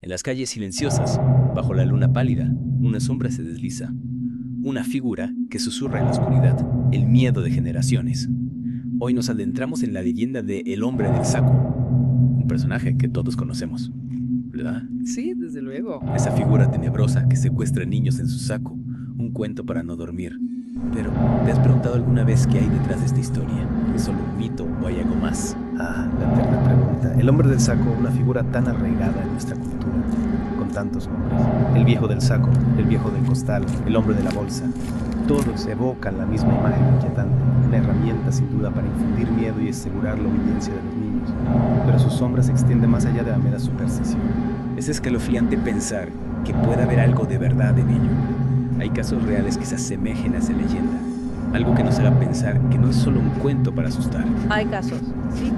En las calles silenciosas, bajo la luna pálida, una sombra se desliza. Una figura que susurra en la oscuridad, el miedo de generaciones. Hoy nos adentramos en la leyenda de El Hombre del Saco, un personaje que todos conocemos, ¿verdad? Sí, desde luego. Esa figura tenebrosa que secuestra niños en su saco, un cuento para no dormir. Pero, ¿te has preguntado alguna vez qué hay detrás de esta historia? ¿Es solo un mito o hay algo más? Ah, la eterna pregunta. El hombre del saco, una figura tan arraigada en nuestra cultura, con tantos nombres. El viejo del saco, el viejo del costal, el hombre de la bolsa. Todos evocan la misma imagen inquietante, una herramienta sin duda para infundir miedo y asegurar la obediencia de los niños. Pero su sombra se extiende más allá de la mera superstición. Es escalofriante pensar que pueda haber algo de verdad en ello. Hay casos reales que se asemejen a esa leyenda. Algo que nos haga pensar que no es solo un cuento para asustar. Hay casos, sí,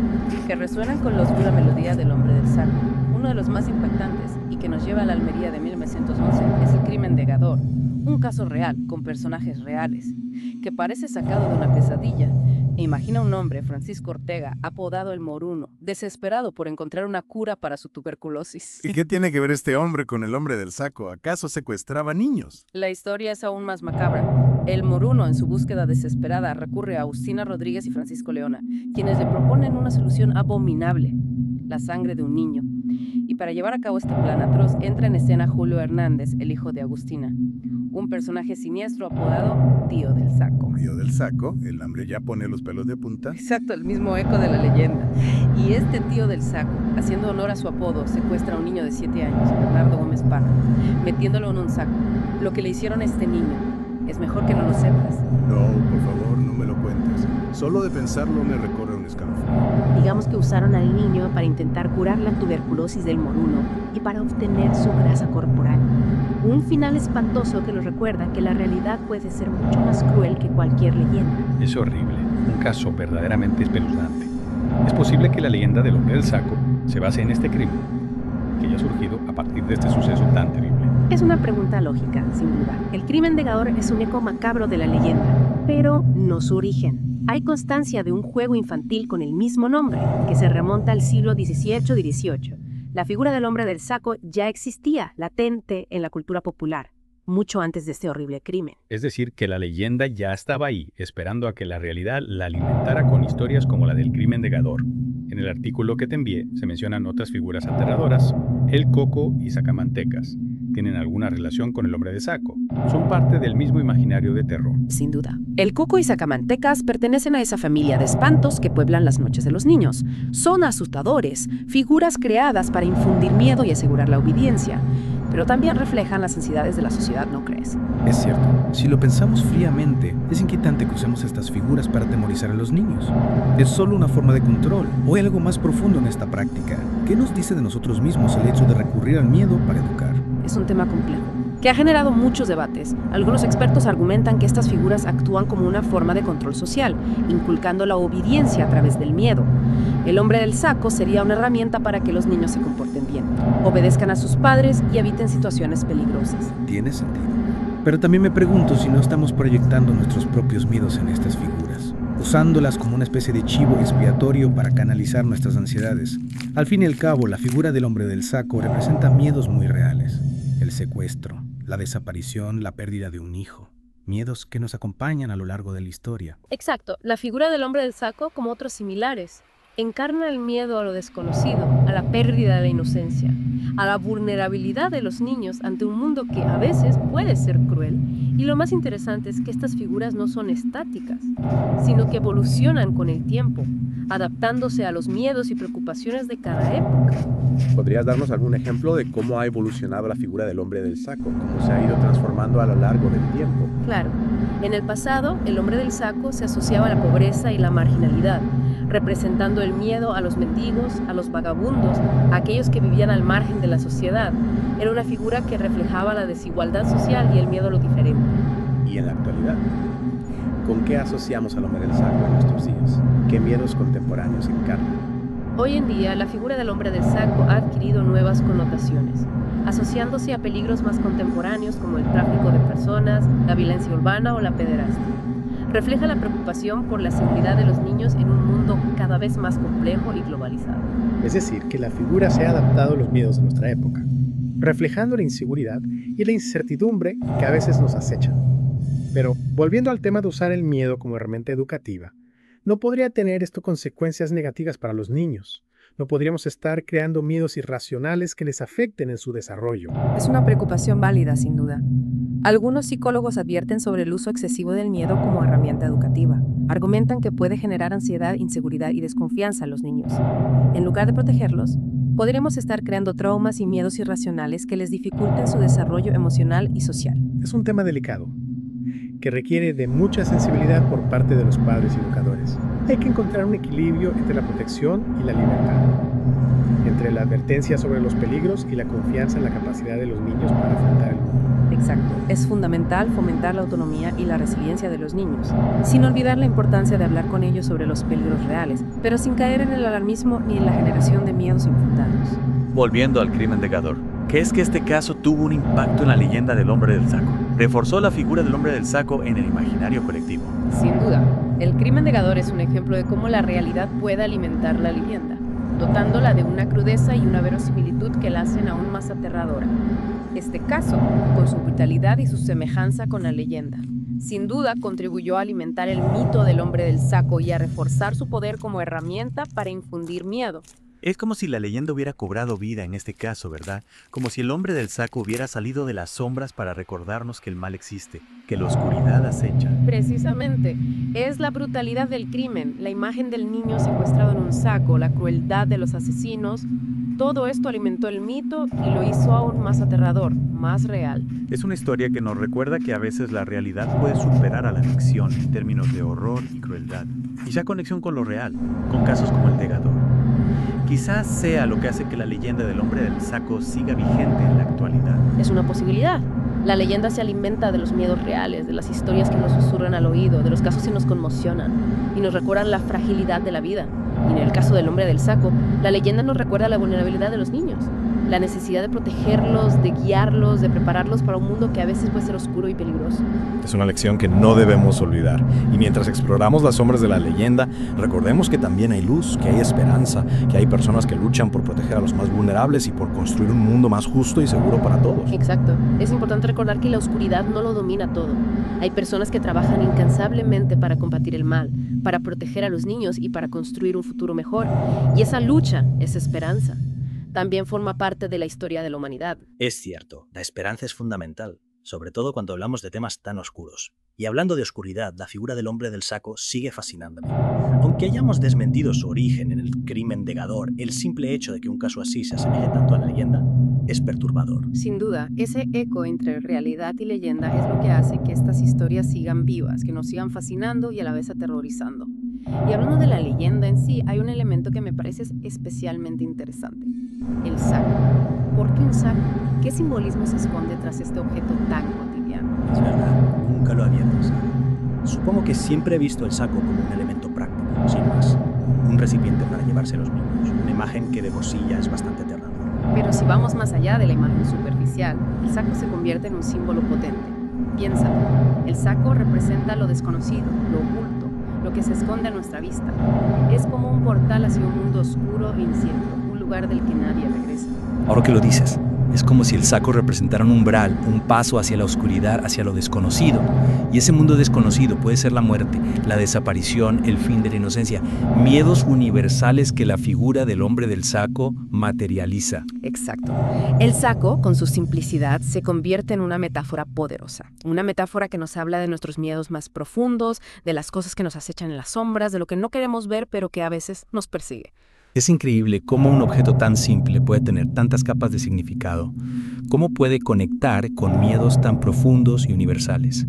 que resuenan con la oscura melodía del Hombre del Saco. Uno de los más impactantes y que nos lleva a la Almería de 1911 es el crimen de Gador, un caso real con personajes reales, que parece sacado de una pesadilla. E imagina un hombre, Francisco Ortega, apodado el Moruno, desesperado por encontrar una cura para su tuberculosis. ¿Y qué tiene que ver este hombre con el hombre del saco? ¿Acaso secuestraba niños? La historia es aún más macabra. El Moruno, en su búsqueda desesperada, recurre a Agustina Rodríguez y Francisco Leona, quienes le proponen una solución abominable: la sangre de un niño. Y para llevar a cabo este plan atroz, entra en escena Julio Hernández, el hijo de Agustina, un personaje siniestro apodado Tío del Saco. Tío del saco, el hambre ya pone los pelos de punta. Exacto, el mismo eco de la leyenda. Y este Tío del Saco, haciendo honor a su apodo, secuestra a un niño de 7 años, Bernardo Gómez Parra, metiéndolo en un saco. Lo que le hicieron a este niño, es mejor que no lo sepas. No, por favor, no me lo cuentes. Solo de pensarlo me recorre un escalofrío. Digamos que usaron al niño para intentar curar la tuberculosis del moruno y para obtener su grasa corporal. Un final espantoso que nos recuerda que la realidad puede ser mucho más cruel que cualquier leyenda. Es horrible, un caso verdaderamente espeluznante. Es posible que la leyenda del hombre del saco se base en este crimen, que haya surgido a partir de este suceso tan terrible. Es una pregunta lógica, sin duda. El crimen de Gador es un eco macabro de la leyenda, pero no su origen. Hay constancia de un juego infantil con el mismo nombre, que se remonta al siglo XVIII y XVIII. La figura del hombre del saco ya existía, latente en la cultura popular, mucho antes de este horrible crimen. Es decir, que la leyenda ya estaba ahí, esperando a que la realidad la alimentara con historias como la del crimen de Gador. En el artículo que te envié se mencionan otras figuras aterradoras. El Coco y Sacamantecas tienen alguna relación con el hombre de saco. Son parte del mismo imaginario de terror. Sin duda. El Coco y Sacamantecas pertenecen a esa familia de espantos que pueblan las noches de los niños. Son asustadores, figuras creadas para infundir miedo y asegurar la obediencia, pero también reflejan las ansiedades de la sociedad, ¿no crees? Es cierto, si lo pensamos fríamente, es inquietante que usemos estas figuras para atemorizar a los niños. ¿Es solo una forma de control o hay algo más profundo en esta práctica? ¿Qué nos dice de nosotros mismos el hecho de recurrir al miedo para educar? Es un tema complejo, que ha generado muchos debates. Algunos expertos argumentan que estas figuras actúan como una forma de control social, inculcando la obediencia a través del miedo. El hombre del saco sería una herramienta para que los niños se comporten bien, obedezcan a sus padres y eviten situaciones peligrosas. Tiene sentido. Pero también me pregunto si no estamos proyectando nuestros propios miedos en estas figuras, usándolas como una especie de chivo expiatorio para canalizar nuestras ansiedades. Al fin y al cabo, la figura del hombre del saco representa miedos muy reales. El secuestro, la desaparición, la pérdida de un hijo. Miedos que nos acompañan a lo largo de la historia. Exacto, la figura del hombre del saco, como otros similares, encarna el miedo a lo desconocido, a la pérdida de la inocencia, a la vulnerabilidad de los niños ante un mundo que a veces puede ser cruel. Y lo más interesante es que estas figuras no son estáticas, sino que evolucionan con el tiempo, adaptándose a los miedos y preocupaciones de cada época. ¿Podrías darnos algún ejemplo de cómo ha evolucionado la figura del hombre del saco? ¿Cómo se ha ido transformando a lo largo del tiempo? Claro, en el pasado, el hombre del saco se asociaba a la pobreza y la marginalidad, representando el miedo a los mendigos, a los vagabundos, a aquellos que vivían al margen de la sociedad. Era una figura que reflejaba la desigualdad social y el miedo a lo diferente. ¿Y en la actualidad? ¿Con qué asociamos al hombre del saco en nuestros días? ¿Qué miedos contemporáneos encarna? Hoy en día, la figura del hombre del saco ha adquirido nuevas connotaciones, asociándose a peligros más contemporáneos como el tráfico de personas, la violencia urbana o la pederastia. Refleja la preocupación por la seguridad de los niños en un mundo cada vez más complejo y globalizado. Es decir, que la figura se ha adaptado a los miedos de nuestra época. reflejando la inseguridad y la incertidumbre que a veces nos acechan. Pero, volviendo al tema de usar el miedo como herramienta educativa, ¿no podría tener esto consecuencias negativas para los niños? ¿No podríamos estar creando miedos irracionales que les afecten en su desarrollo? Es una preocupación válida, sin duda. Algunos psicólogos advierten sobre el uso excesivo del miedo como herramienta educativa. Argumentan que puede generar ansiedad, inseguridad y desconfianza a los niños. En lugar de protegerlos, podríamos estar creando traumas y miedos irracionales que les dificulten su desarrollo emocional y social. Es un tema delicado, que requiere de mucha sensibilidad por parte de los padres y educadores. Hay que encontrar un equilibrio entre la protección y la libertad, entre la advertencia sobre los peligros y la confianza en la capacidad de los niños para afrontar el mundo. Exacto. Es fundamental fomentar la autonomía y la resiliencia de los niños, sin olvidar la importancia de hablar con ellos sobre los peligros reales, pero sin caer en el alarmismo ni en la generación de miedos infundados. Volviendo al crimen de Gador, ¿crees que este caso tuvo un impacto en la leyenda del hombre del saco? ¿Reforzó la figura del hombre del saco en el imaginario colectivo? Sin duda, el crimen de Gador es un ejemplo de cómo la realidad puede alimentar la leyenda, dotándola de una crudeza y una verosimilitud que la hacen aún más aterradora. Este caso, con su brutalidad y su semejanza con la leyenda, sin duda contribuyó a alimentar el mito del hombre del saco y a reforzar su poder como herramienta para infundir miedo. Es como si la leyenda hubiera cobrado vida en este caso, ¿verdad? Como si el hombre del saco hubiera salido de las sombras para recordarnos que el mal existe, que la oscuridad acecha. Precisamente, es la brutalidad del crimen, la imagen del niño secuestrado en un saco, la crueldad de los asesinos. Todo esto alimentó el mito y lo hizo aún más aterrador, más real. Es una historia que nos recuerda que a veces la realidad puede superar a la ficción en términos de horror y crueldad. Y ya conexión con lo real, con casos como el de Gador. Quizás sea lo que hace que la leyenda del hombre del saco siga vigente en la actualidad. Es una posibilidad. La leyenda se alimenta de los miedos reales, de las historias que nos susurran al oído, de los casos que nos conmocionan y nos recuerdan la fragilidad de la vida. Y en el caso del hombre del saco, la leyenda nos recuerda la vulnerabilidad de los niños, la necesidad de protegerlos, de guiarlos, de prepararlos para un mundo que a veces puede ser oscuro y peligroso. Es una lección que no debemos olvidar. Y mientras exploramos las sombras de la leyenda, recordemos que también hay luz, que hay esperanza, que hay personas que luchan por proteger a los más vulnerables y por construir un mundo más justo y seguro para todos. Exacto. Es importante recordar que la oscuridad no lo domina todo. Hay personas que trabajan incansablemente para combatir el mal, para proteger a los niños y para construir un futuro mejor. Y esa lucha es esperanza. También forma parte de la historia de la humanidad. Es cierto, la esperanza es fundamental, sobre todo cuando hablamos de temas tan oscuros. Y hablando de oscuridad, la figura del hombre del saco sigue fascinándome. Aunque hayamos desmentido su origen en el crimen de Gador, el simple hecho de que un caso así se asemeje tanto a la leyenda es perturbador. Sin duda, ese eco entre realidad y leyenda es lo que hace que estas historias sigan vivas, que nos sigan fascinando y a la vez aterrorizando. Y hablando de la leyenda en sí, hay un elemento que me parece especialmente interesante: el saco. ¿Por qué un saco? ¿Qué simbolismo se esconde tras este objeto tan cotidiano? Es verdad, nunca lo había pensado. Supongo que siempre he visto el saco como un elemento práctico, sin más. Un recipiente para llevarse a los niños, una imagen que de por sí ya es bastante aterradora. Pero si vamos más allá de la imagen superficial, el saco se convierte en un símbolo potente. Piensa, el saco representa lo desconocido, lo oculto, lo que se esconde a nuestra vista. Es como un portal hacia un mundo oscuro e incierto, un lugar del que nadie regresa. Ahora que lo dices, es como si el saco representara un umbral, un paso hacia la oscuridad, hacia lo desconocido. Y ese mundo desconocido puede ser la muerte, la desaparición, el fin de la inocencia. Miedos universales que la figura del hombre del saco materializa. Exacto. El saco, con su simplicidad, se convierte en una metáfora poderosa. Una metáfora que nos habla de nuestros miedos más profundos, de las cosas que nos acechan en las sombras, de lo que no queremos ver, pero que a veces nos persigue. Es increíble cómo un objeto tan simple puede tener tantas capas de significado, cómo puede conectar con miedos tan profundos y universales.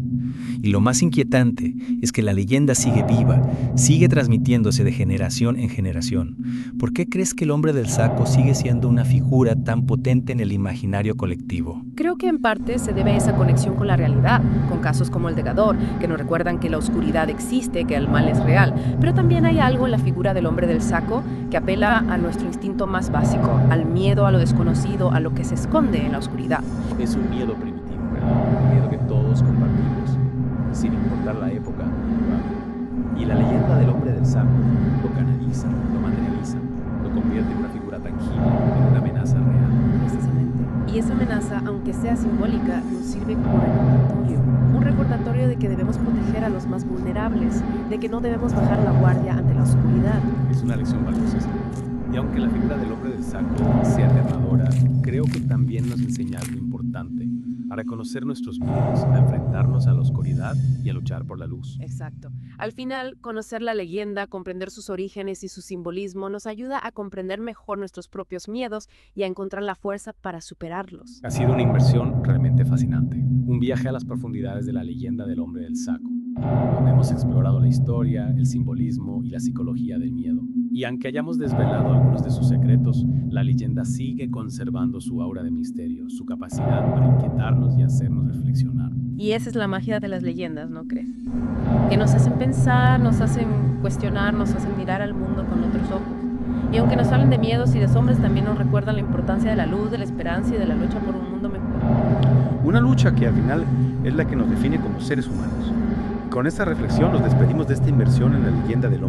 Y lo más inquietante es que la leyenda sigue viva, sigue transmitiéndose de generación en generación. ¿Por qué crees que el hombre del saco sigue siendo una figura tan potente en el imaginario colectivo? Creo que en parte se debe a esa conexión con la realidad, con casos como el de Gador, que nos recuerdan que la oscuridad existe, que el mal es real. Pero también hay algo en la figura del hombre del saco que apela a nuestro instinto más básico, al miedo a lo desconocido, a lo que se esconde en la oscuridad. Es un miedo primitivo, ¿verdad? Un miedo que todos compartimos, sin importar la época ni el lugar. Y la leyenda del hombre del saco lo canaliza, lo materializa, lo convierte en una figura tangible, en una amenaza real. Precisamente. Y esa amenaza, aunque sea simbólica, nos sirve como recordatorio. Un recordatorio de que debemos proteger a los más vulnerables, de que no debemos bajar la guardia ante la oscuridad. Es una lección valiosa, señor. Y aunque la figura del hombre del saco sea aterradora, creo que también nos enseña algo importante, a reconocer nuestros miedos, a enfrentarnos a la oscuridad y a luchar por la luz. Exacto. Al final, conocer la leyenda, comprender sus orígenes y su simbolismo nos ayuda a comprender mejor nuestros propios miedos y a encontrar la fuerza para superarlos. Ha sido una inmersión realmente fascinante, un viaje a las profundidades de la leyenda del hombre del saco, donde hemos explorado la historia, el simbolismo y la psicología del miedo. Y aunque hayamos desvelado algunos de sus secretos, la leyenda sigue conservando su aura de misterio, su capacidad para inquietarnos y hacernos reflexionar. Y esa es la magia de las leyendas, ¿no crees? Que nos hacen pensar, nos hacen cuestionar, nos hacen mirar al mundo con otros ojos. Y aunque nos hablen de miedos y de sombras, también nos recuerdan la importancia de la luz, de la esperanza y de la lucha por un mundo mejor. Una lucha que al final es la que nos define como seres humanos. Con esta reflexión nos despedimos de esta inmersión en la leyenda del hombre.